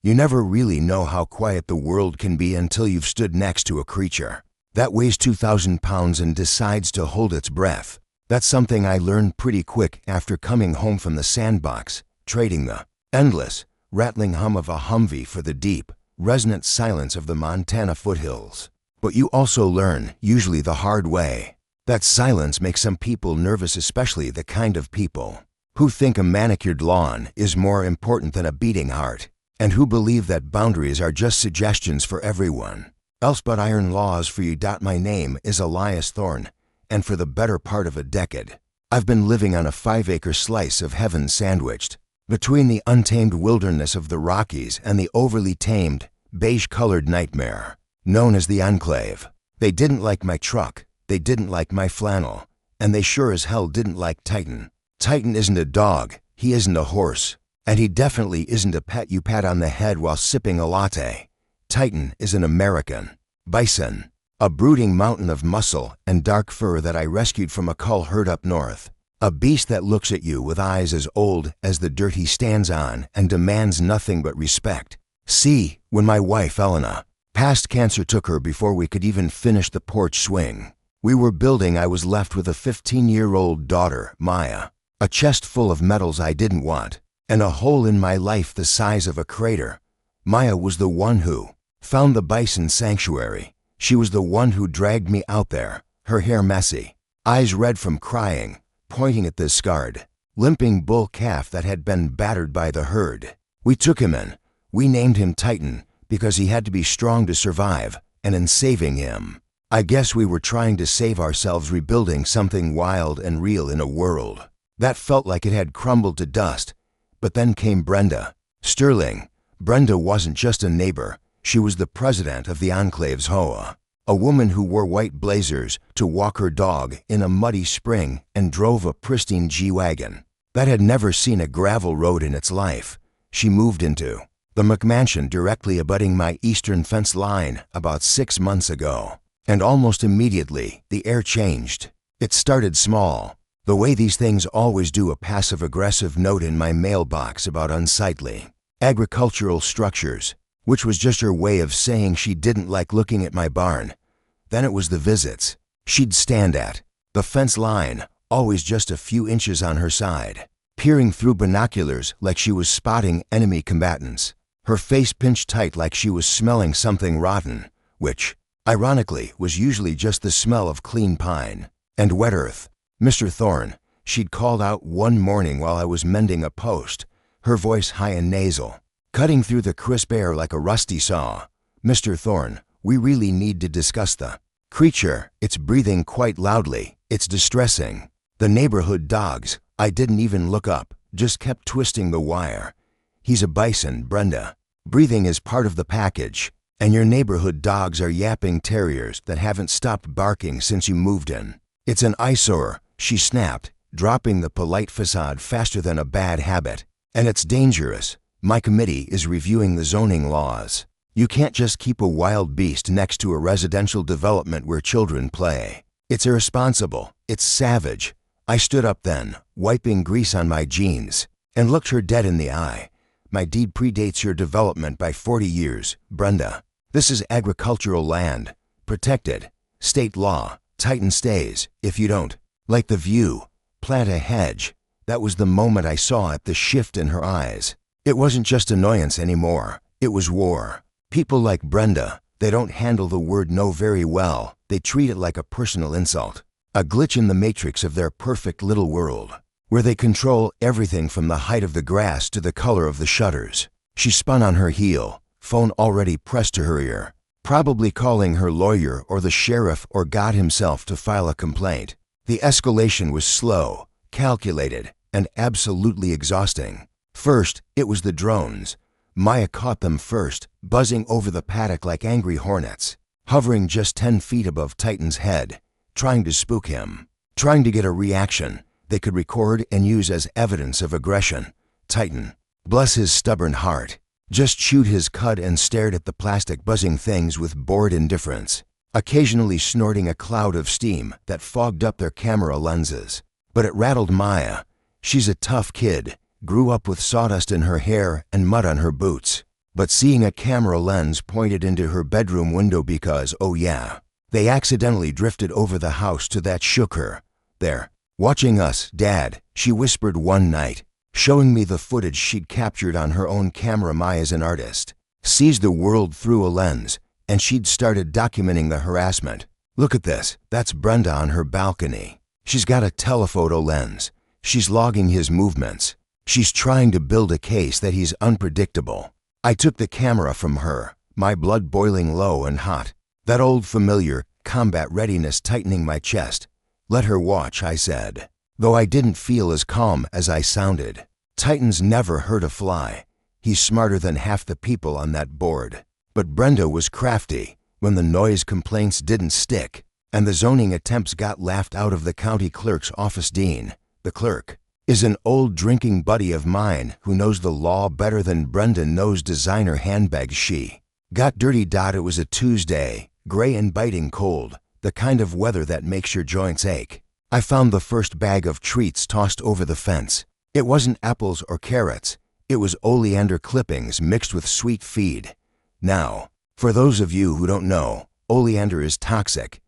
You never really know how quiet the world can be until you've stood next to a creature that weighs 2,000 pounds and decides to hold its breath. That's something I learned pretty quick after coming home from the sandbox, trading the endless, rattling hum of a Humvee for the deep, resonant silence of the Montana foothills. But you also learn, usually the hard way, that silence makes some people nervous, especially the kind of people who think a manicured lawn is more important than a beating heart, and who believe that boundaries are just suggestions for everyone else but iron laws for you. My name is Elias Thorne, and for the better part of a decade, I've been living on a 5-acre slice of heaven sandwiched between the untamed wilderness of the Rockies and the overly tamed, beige-colored nightmare known as the Enclave. They didn't like my truck, they didn't like my flannel, and they sure as hell didn't like Titan. Titan isn't a dog, he isn't a horse, and he definitely isn't a pet you pat on the head while sipping a latte. Titan is an American bison, a brooding mountain of muscle and dark fur that I rescued from a cull herd up north. A beast that looks at you with eyes as old as the dirt he stands on and demands nothing but respect. See, when my wife Elena passed, cancer took her before we could even finish the porch swing we were building. I was left with a 15-year-old daughter, Maya, a chest full of medals I didn't want, and a hole in my life the size of a crater. Maya was the one who found the bison sanctuary. She was the one who dragged me out there, her hair messy, eyes red from crying, pointing at the scarred, limping bull calf that had been battered by the herd. We took him in. We named him Titan because he had to be strong to survive, and in saving him, I guess we were trying to save ourselves, rebuilding something wild and real in a world that felt like it had crumbled to dust. But then came Brenda Sterling. Brenda wasn't just a neighbor, she was the president of the Enclave's HOA, a woman who wore white blazers to walk her dog in a muddy spring and drove a pristine G-Wagon that had never seen a gravel road in its life. She moved into the McMansion directly abutting my eastern fence line about 6 months ago, and almost immediately the air changed. It started small, the way these things always do, a passive-aggressive note in my mailbox about unsightly agricultural structures, which was just her way of saying she didn't like looking at my barn. Then it was the visits she'd stand at the fence line, always just a few inches on her side, peering through binoculars like she was spotting enemy combatants, her face pinched tight like she was smelling something rotten, which, ironically, was usually just the smell of clean pine and wet earth. "Mr. Thorne," she'd called out one morning while I was mending a post, her voice high and nasal, cutting through the crisp air like a rusty saw. "Mr. Thorne, we really need to discuss the creature. It's breathing quite loudly. It's distressing." The neighborhood dogs, I didn't even look up, just kept twisting the wire. "He's a bison, Brenda. Breathing is part of the package, and your neighborhood dogs are yapping terriers that haven't stopped barking since you moved in. It's an eyesore," she snapped, dropping the polite facade faster than a bad habit. "And it's dangerous. My committee is reviewing the zoning laws. You can't just keep a wild beast next to a residential development where children play. It's irresponsible. It's savage." I stood up then, wiping grease on my jeans, and looked her dead in the eye. "My deed predates your development by 40 years, Brenda. This is agricultural land, protected, state law. Titan stays if you don't. Like the view, plant a hedge." That was the moment I saw it, the shift in her eyes. It wasn't just annoyance anymore, it was war. People like Brenda, they don't handle the word no very well. They treat it like a personal insult, a glitch in the matrix of their perfect little world, where they control everything from the height of the grass to the color of the shutters. She spun on her heel, phone already pressed to her ear, probably calling her lawyer or the sheriff or God himself to file a complaint. The escalation was slow, calculated, and absolutely exhausting. First, it was the drones. Maya caught them first, buzzing over the paddock like angry hornets, hovering just 10 feet above Titan's head, trying to spook him, trying to get a reaction they could record and use as evidence of aggression. Titan, bless his stubborn heart, just chewed his cud and stared at the plastic buzzing things with bored indifference, occasionally snorting a cloud of steam that fogged up their camera lenses. But it rattled Maya. She's a tough kid, grew up with sawdust in her hair and mud on her boots. but seeing a camera lens pointed into her bedroom window because, oh yeah, they accidentally drifted over the house to that shook her. "There, watching us, Dad," she whispered one night, showing me the footage she'd captured on her own camera. Maya's an artist, sees the world through a lens, and she'd started documenting the harassment. "Look at this, that's Brenda on her balcony. She's got a telephoto lens. She's logging his movements. She's trying to build a case that he's unpredictable." I took the camera from her, my blood boiling low and hot, that old familiar combat readiness tightening my chest. "Let her watch," I said, though I didn't feel as calm as I sounded. Titan's never hurt a fly. He's smarter than half the people on that board. But Brenda was crafty. When the noise complaints didn't stick, and the zoning attempts got laughed out of the county clerk's office. Dean, the clerk, is an old drinking buddy of mine who knows the law better than Brenda knows designer handbags. She got dirty. It was a Tuesday, gray and biting cold, the kind of weather that makes your joints ache. I found the first bag of treats tossed over the fence. It wasn't apples or carrots. It was oleander clippings mixed with sweet feed. Now, for those of you who don't know, oleander is toxic.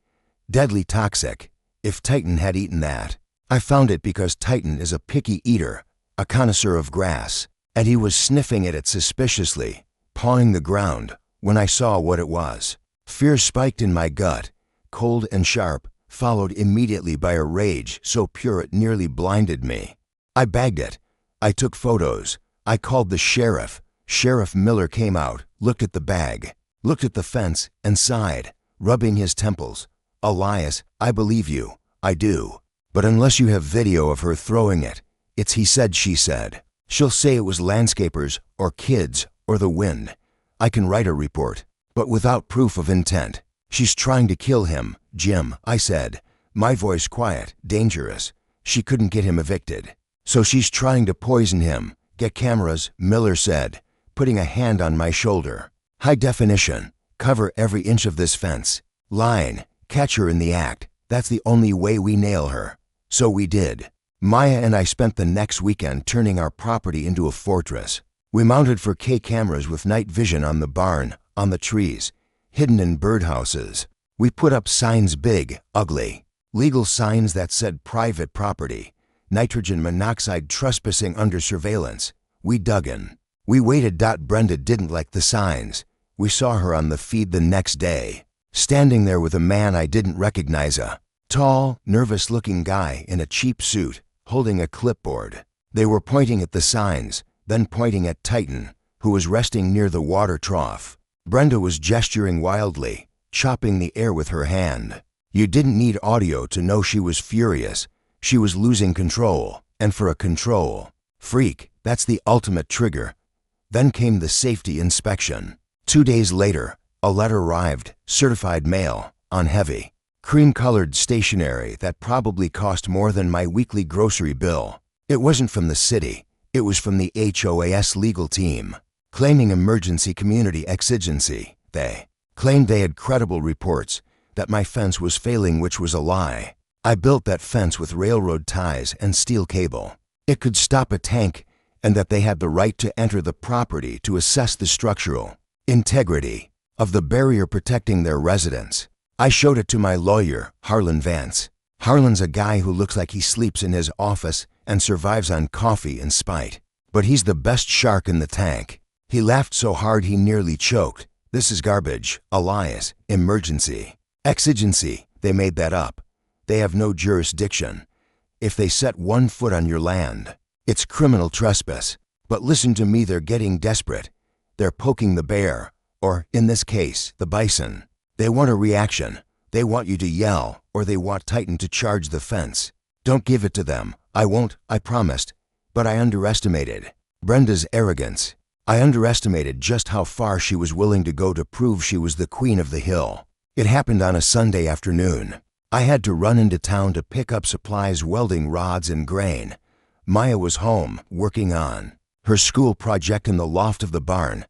Deadly toxic. If Titan had eaten that. I found it because Titan is a picky eater, a connoisseur of grass, and he was sniffing at it suspiciously, pawing the ground, when I saw what it was. Fear spiked in my gut, cold and sharp, followed immediately by a rage so pure it nearly blinded me. I bagged it. I took photos. I called the sheriff. Sheriff Miller came out, looked at the bag, looked at the fence, and sighed, rubbing his temples. "Elias, I believe you. I do. But unless you have video of her throwing it, it's he said, she said. She'll say it was landscapers, or kids, or the wind. I can write a report, but without proof of intent. She's trying to kill him, Jim," I said, my voice quiet, dangerous. She couldn't get him evicted. "So she's trying to poison him. Get cameras," Miller said, putting a hand on my shoulder. "High definition. Cover every inch of this fence. Line. Catch her in the act. That's the only way we nail her." So we did. Maya and I spent the next weekend turning our property into a fortress. We mounted 4K cameras with night vision on the barn, on the trees, hidden in birdhouses. We put up signs, big, ugly, legal signs that said private property, nitrogen monoxide trespassing under surveillance. We dug in. We waited. Brenda didn't like the signs. We saw her on the feed the next day, standing there with a man I didn't recognize, a tall, nervous-looking guy in a cheap suit, holding a clipboard. They were pointing at the signs, then pointing at Titan, who was resting near the water trough. Brenda was gesturing wildly, chopping the air with her hand. You didn't need audio to know she was furious. She was losing control, and for a control freak, that's the ultimate trigger. Then came the safety inspection. 2 days later, a letter arrived, certified mail, on heavy, cream-colored stationery that probably cost more than my weekly grocery bill. It wasn't from the city. It was from the HOA's legal team, claiming emergency community exigency. They claimed they had credible reports that my fence was failing, which was a lie. I built that fence with railroad ties and steel cable. It could stop a tank, and that they had the right to enter the property to assess the structural integrity of the barrier protecting their residents. I showed it to my lawyer, Harlan Vance. Harlan's a guy who looks like he sleeps in his office and survives on coffee and spite. But he's the best shark in the tank. He laughed so hard he nearly choked. "This is garbage, Elias. Emergency. Exigency. They made that up. They have no jurisdiction. If they set 1 foot on your land, it's criminal trespass. But listen to me, they're getting desperate. They're poking the bear, or in this case, the bison. They want a reaction. They want you to yell, or they want Titan to charge the fence. Don't give it to them. I won't, I promised. But I underestimated Brenda's arrogance. I underestimated just how far she was willing to go to prove she was the queen of the hill. It happened on a Sunday afternoon. I had to run into town to pick up supplies, welding rods and grain. Maya was home, working on her school project in the loft of the barn.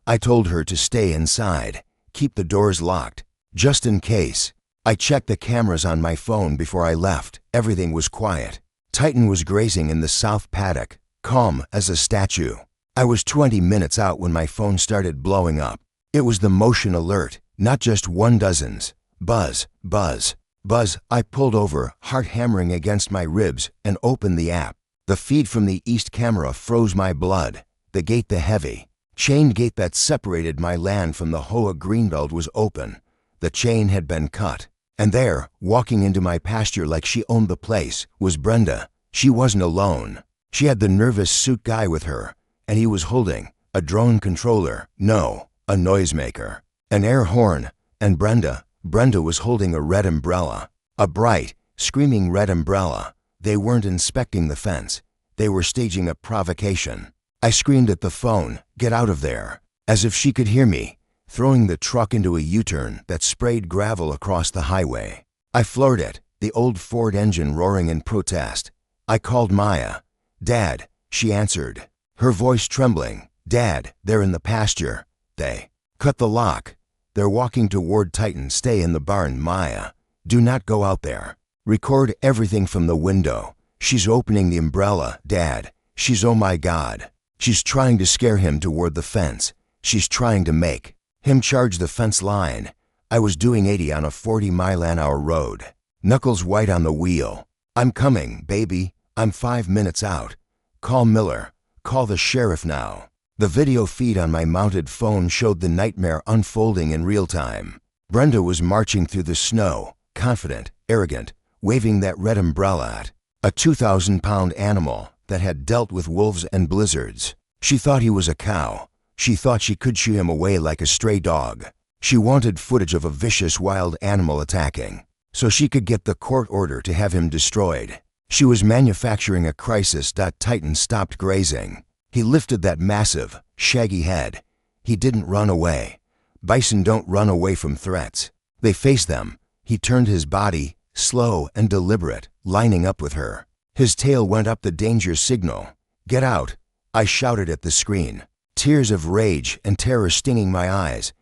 I told her to stay inside, keep the doors locked, just in case. I checked the cameras on my phone before I left. Everything was quiet. Titan was grazing in the south paddock, calm as a statue. I was 20 minutes out when my phone started blowing up. It was the motion alert, not just one dozens. Buzz, buzz, buzz. I pulled over, heart hammering against my ribs, and opened the app. The feed from the east camera froze my blood. The gate, the heavy, chained gate that separated my land from the HOA greenbelt, was open. The chain had been cut. And there, walking into my pasture like she owned the place, was Brenda. She wasn't alone. She had the nervous suit guy with her, and he was holding a drone controller. No, a noisemaker, an air horn, and Brenda was holding a red umbrella, a bright, screaming red umbrella. They weren't inspecting the fence. They were staging a provocation. I screamed at the phone, "Get out of there," as if she could hear me, throwing the truck into a U-turn that sprayed gravel across the highway. I floored it, the old Ford engine roaring in protest. I called Maya. "Dad," she answered, her voice trembling. "Dad, they're in the pasture. They cut the lock. They're walking toward Titan. Stay in the barn, Maya. Do not go out there. Record everything from the window. She's opening the umbrella, Dad. She's, oh my God. She's trying to scare him toward the fence. She's trying to make him charge the fence line." I was doing 80 on a 40-mile-an-hour road, knuckles white on the wheel. "I'm coming, baby. I'm 5 minutes out. Call Miller. Call the sheriff now." The video feed on my mounted phone showed the nightmare unfolding in real time. Brenda was marching through the snow, confident, arrogant, waving that red umbrella at a 2,000-pound animal that had dealt with wolves and blizzards. She thought he was a cow. She thought she could shoo him away like a stray dog. She wanted footage of a vicious wild animal attacking, so she could get the court order to have him destroyed. She was manufacturing a crisis. Titan stopped grazing. He lifted that massive, shaggy head. He didn't run away. Bison don't run away from threats. They face them. He turned his body, slow and deliberate, lining up with her. His tail went up the danger signal. "Get out," I shouted at the screen, tears of rage and terror stinging my eyes.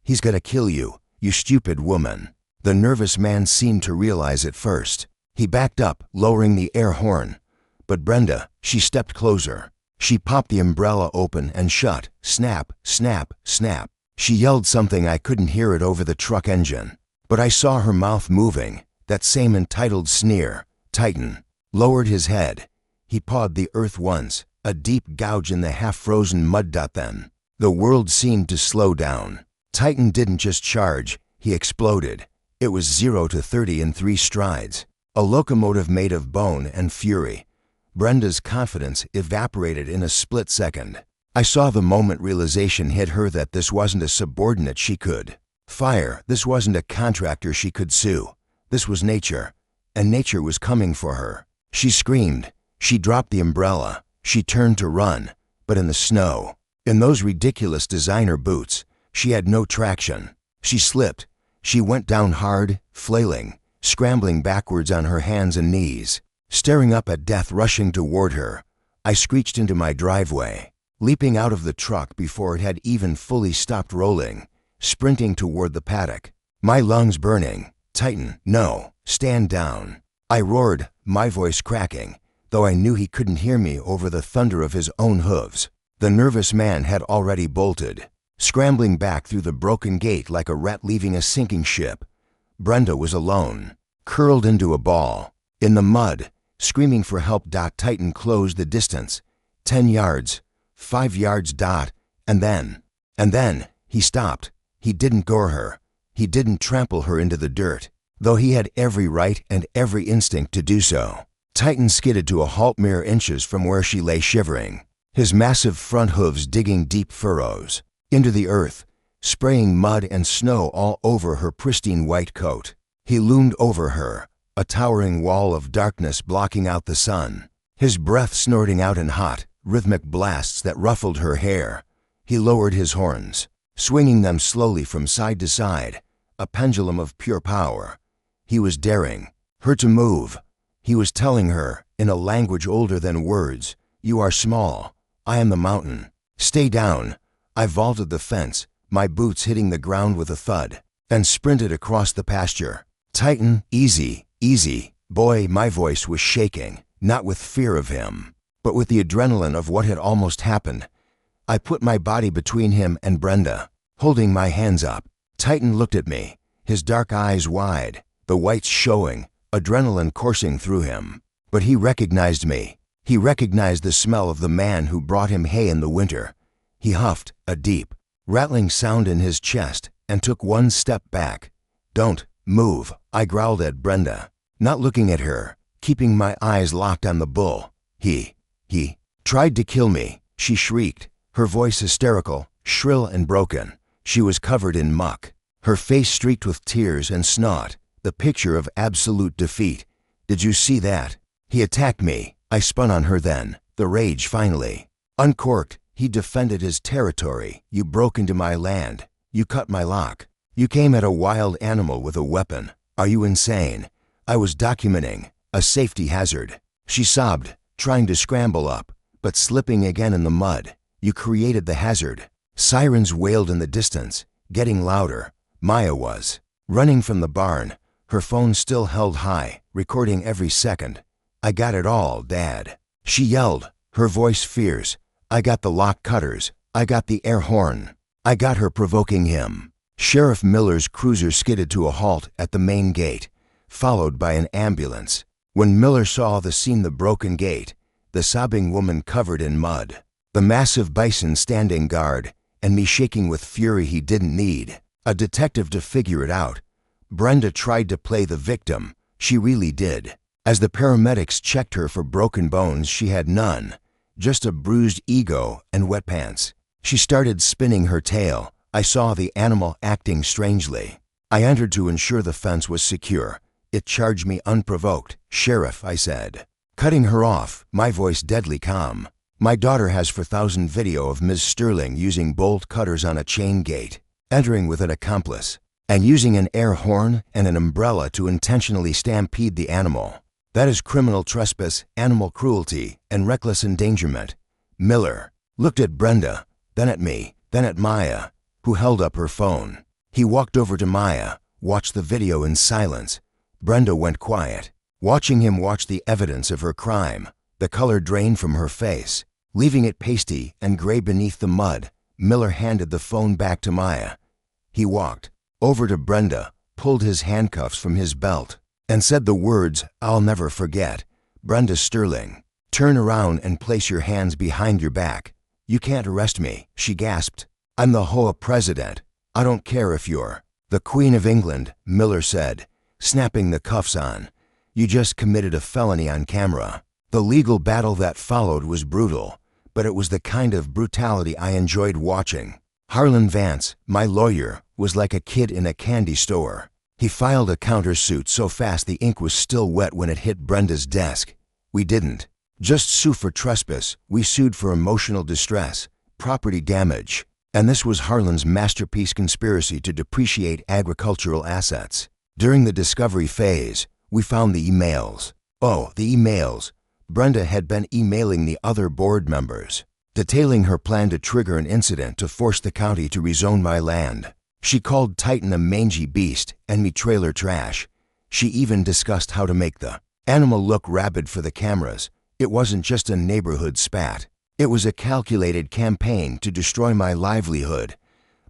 "He's gonna kill you, you stupid woman." The nervous man seemed to realize it first. He backed up, lowering the air horn. But Brenda, she stepped closer. She popped the umbrella open and shut. Snap, snap, snap. She yelled something. I couldn't hear it over the truck engine, but I saw her mouth moving, that same entitled sneer. Titan lowered his head. He pawed the earth once, a deep gouge in the half-frozen mud. Then the world seemed to slow down. Titan didn't just charge, he exploded. It was 0 to 30 in 3 strides, a locomotive made of bone and fury. Brenda's confidence evaporated in a split second. I saw the moment realization hit her that this wasn't a subordinate she could fire. This wasn't a contractor she could sue. This was nature, and nature was coming for her. She screamed. She dropped the umbrella. She turned to run, but in the snow, in those ridiculous designer boots, she had no traction. She slipped. She went down hard, flailing, scrambling backwards on her hands and knees, staring up at death rushing toward her. I screeched into my driveway, leaping out of the truck before it had even fully stopped rolling, sprinting toward the paddock, my lungs burning. "Titan, no, stand down," I roared, my voice cracking, though I knew he couldn't hear me over the thunder of his own hooves. The nervous man had already bolted, scrambling back through the broken gate like a rat leaving a sinking ship. Brenda was alone, curled into a ball, in the mud, screaming for help. Titan closed the distance. 10 yards, 5 yards. And then, he stopped. He didn't gore her. He didn't trample her into the dirt, though he had every right and every instinct to do so. Titan skidded to a halt mere inches from where she lay shivering, his massive front hooves digging deep furrows into the earth, spraying mud and snow all over her pristine white coat. He loomed over her, a towering wall of darkness blocking out the sun, his breath snorting out in hot, rhythmic blasts that ruffled her hair. He lowered his horns, swinging them slowly from side to side, a pendulum of pure power. He was daring her to move. He was telling her, in a language older than words, "You are small. I am the mountain. Stay down." I vaulted the fence, my boots hitting the ground with a thud, and sprinted across the pasture. "Titan, easy, easy." Boy, my voice was shaking, not with fear of him, but with the adrenaline of what had almost happened. I put my body between him and Brenda, holding my hands up. Titan looked at me, his dark eyes wide, the whites showing, adrenaline coursing through him. But he recognized me. He recognized the smell of the man who brought him hay in the winter. He huffed, a deep, rattling sound in his chest, and took one step back. "Don't move," I growled at Brenda, not looking at her, keeping my eyes locked on the bull. He tried to kill me," she shrieked, her voice hysterical, shrill and broken. She was covered in muck, her face streaked with tears and snot, the picture of absolute defeat. "Did you see that? He attacked me." I spun on her then, the rage finally. "Uncorked, he defended his territory. You broke into my land. You cut my lock. You came at a wild animal with a weapon. Are you insane? I was documenting a safety hazard." She sobbed, trying to scramble up, but slipping again in the mud. "You created the hazard." Sirens wailed in the distance, getting louder. Maya was running from the barn, her phone still held high, recording every second. "I got it all, Dad," she yelled, her voice fierce. "I got the lock cutters. I got the air horn. I got her provoking him." Sheriff Miller's cruiser skidded to a halt at the main gate, followed by an ambulance. When Miller saw the scene, the broken gate, the sobbing woman covered in mud, the massive bison standing guard, and me shaking with fury he didn't need a detective to figure it out. Brenda tried to play the victim. She really did. As the paramedics checked her for broken bones, she had none, just a bruised ego and wet pants. She started spinning her tail. I saw the animal acting strangely. I entered to ensure the fence was secure. "It charged me unprovoked, Sheriff," I said, cutting her off, my voice deadly calm. "My daughter has 4,000 video of Ms. Sterling using bolt cutters on a chain gate, entering with an accomplice, and using an air horn and an umbrella to intentionally stampede the animal. That is criminal trespass, animal cruelty, and reckless endangerment." Miller looked at Brenda, then at me, then at Maya, who held up her phone. He walked over to Maya, watched the video in silence. Brenda went quiet, watching him watch the evidence of her crime. The color drained from her face, leaving it pasty and gray beneath the mud. Miller handed the phone back to Maya. He walked over to Brenda, pulled his handcuffs from his belt, and said the words I'll never forget. "Brenda Sterling, turn around and place your hands behind your back. You can't arrest me," she gasped. "I'm the HOA president. I don't care if you're the Queen of England," Miller said, snapping the cuffs on. "You just committed a felony on camera." The legal battle that followed was brutal, but it was the kind of brutality I enjoyed watching. Harlan Vance, my lawyer, was like a kid in a candy store. He filed a countersuit so fast the ink was still wet when it hit Brenda's desk. We didn't just sue for trespass, we sued for emotional distress, property damage, and this was Harlan's masterpiece conspiracy to depreciate agricultural assets. During the discovery phase, we found the emails. Oh, the emails. Brenda had been emailing the other board members, detailing her plan to trigger an incident to force the county to rezone my land. She called Titan a mangy beast and me trailer trash. She even discussed how to make the animal look rabid for the cameras. It wasn't just a neighborhood spat. It was a calculated campaign to destroy my livelihood.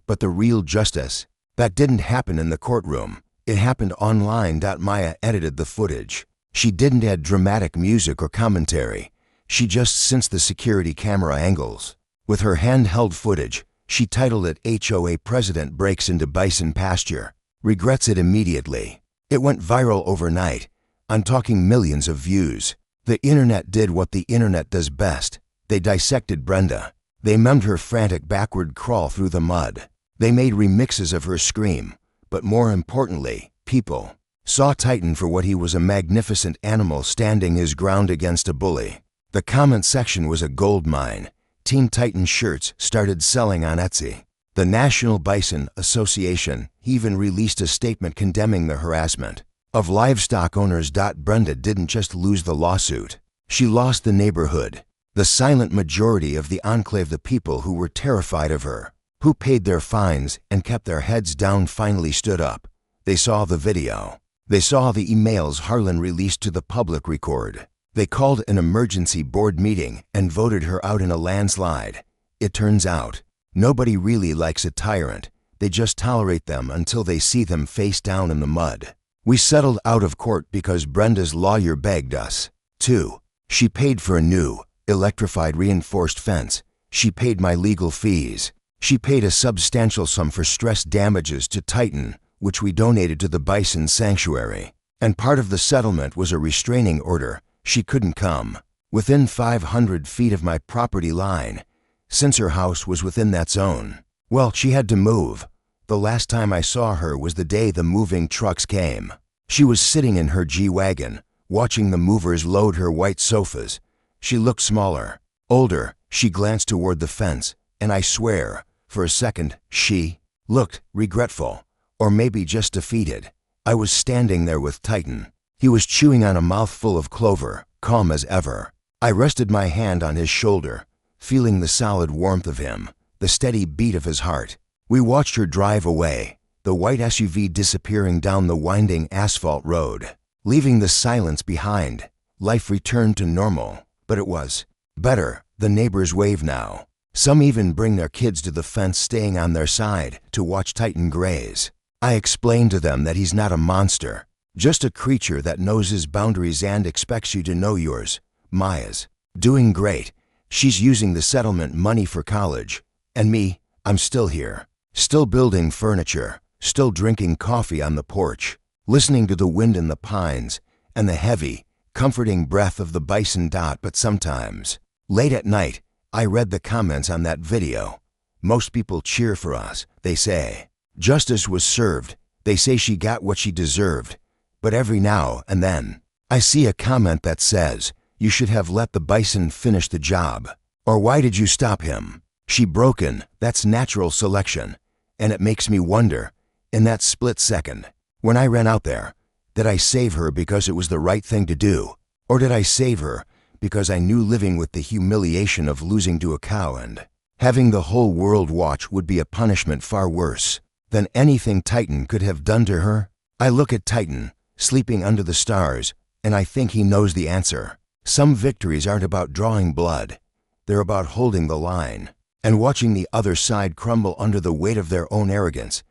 But the real justice, that didn't happen in the courtroom. It happened online. Maya edited the footage. She didn't add dramatic music or commentary. She just sensed the security camera angles. With her handheld footage, she titled it HOA President Breaks into Bison Pasture. Regrets it immediately. It went viral overnight. I'm talking millions of views. The internet did what the internet does best. They dissected Brenda. They memed her frantic backward crawl through the mud. They made remixes of her scream. But more importantly, people saw Titan for what he was, a magnificent animal standing his ground against a bully. The comment section was a goldmine. Team Titan shirts started selling on Etsy. The National Bison Association even released a statement condemning the harassment of livestock owners. Brenda didn't just lose the lawsuit. She lost the neighborhood. The silent majority of the enclave, the people who were terrified of her, who paid their fines and kept their heads down, finally stood up. They saw the video. They saw the emails Harlan released to the public record. They called an emergency board meeting and voted her out in a landslide. It turns out, nobody really likes a tyrant. They just tolerate them until they see them face down in the mud. We settled out of court because Brenda's lawyer begged us to. She paid for a new, electrified reinforced fence. She paid my legal fees. She paid a substantial sum for stress damages to Titan, which we donated to the Bison Sanctuary. And part of the settlement was a restraining order. She couldn't come within 500 feet of my property line, since her house was within that zone. Well, she had to move. The last time I saw her was the day the moving trucks came. She was sitting in her G-Wagon, watching the movers load her white sofas. She looked smaller, older. She glanced toward the fence, and I swear, for a second, she looked regretful, or maybe just defeated. I was standing there with Titan. He was chewing on a mouthful of clover, calm as ever. I rested my hand on his shoulder, feeling the solid warmth of him, the steady beat of his heart. We watched her drive away, the white SUV disappearing down the winding asphalt road, leaving the silence behind. Life returned to normal, but it was better. The neighbors wave now. Some even bring their kids to the fence, staying on their side to watch Titan graze. I explained to them that he's not a monster, just a creature that knows his boundaries and expects you to know yours. Maya's doing great. She's using the settlement money for college. And me, I'm still here, still building furniture, still drinking coffee on the porch, listening to the wind in the pines and the heavy, comforting breath of the bison. But sometimes, late at night, I read the comments on that video. Most people cheer for us. They say justice was served. They say she got what she deserved. But every now and then, I see a comment that says, you should have let the bison finish the job. Or why did you stop him? She broken. That's natural selection. And it makes me wonder, in that split second, when I ran out there, did I save her because it was the right thing to do? Or did I save her because I knew living with the humiliation of losing to a cow and having the whole world watch would be a punishment far worse than anything Titan could have done to her? I look at Titan, sleeping under the stars, and I think he knows the answer. Some victories aren't about drawing blood. They're about holding the line and watching the other side crumble under the weight of their own arrogance.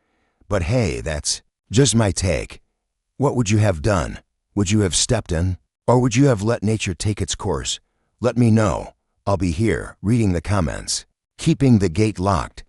But hey, that's just my take. What would you have done? Would you have stepped in? Or would you have let nature take its course? Let me know. I'll be here, reading the comments, keeping the gate locked,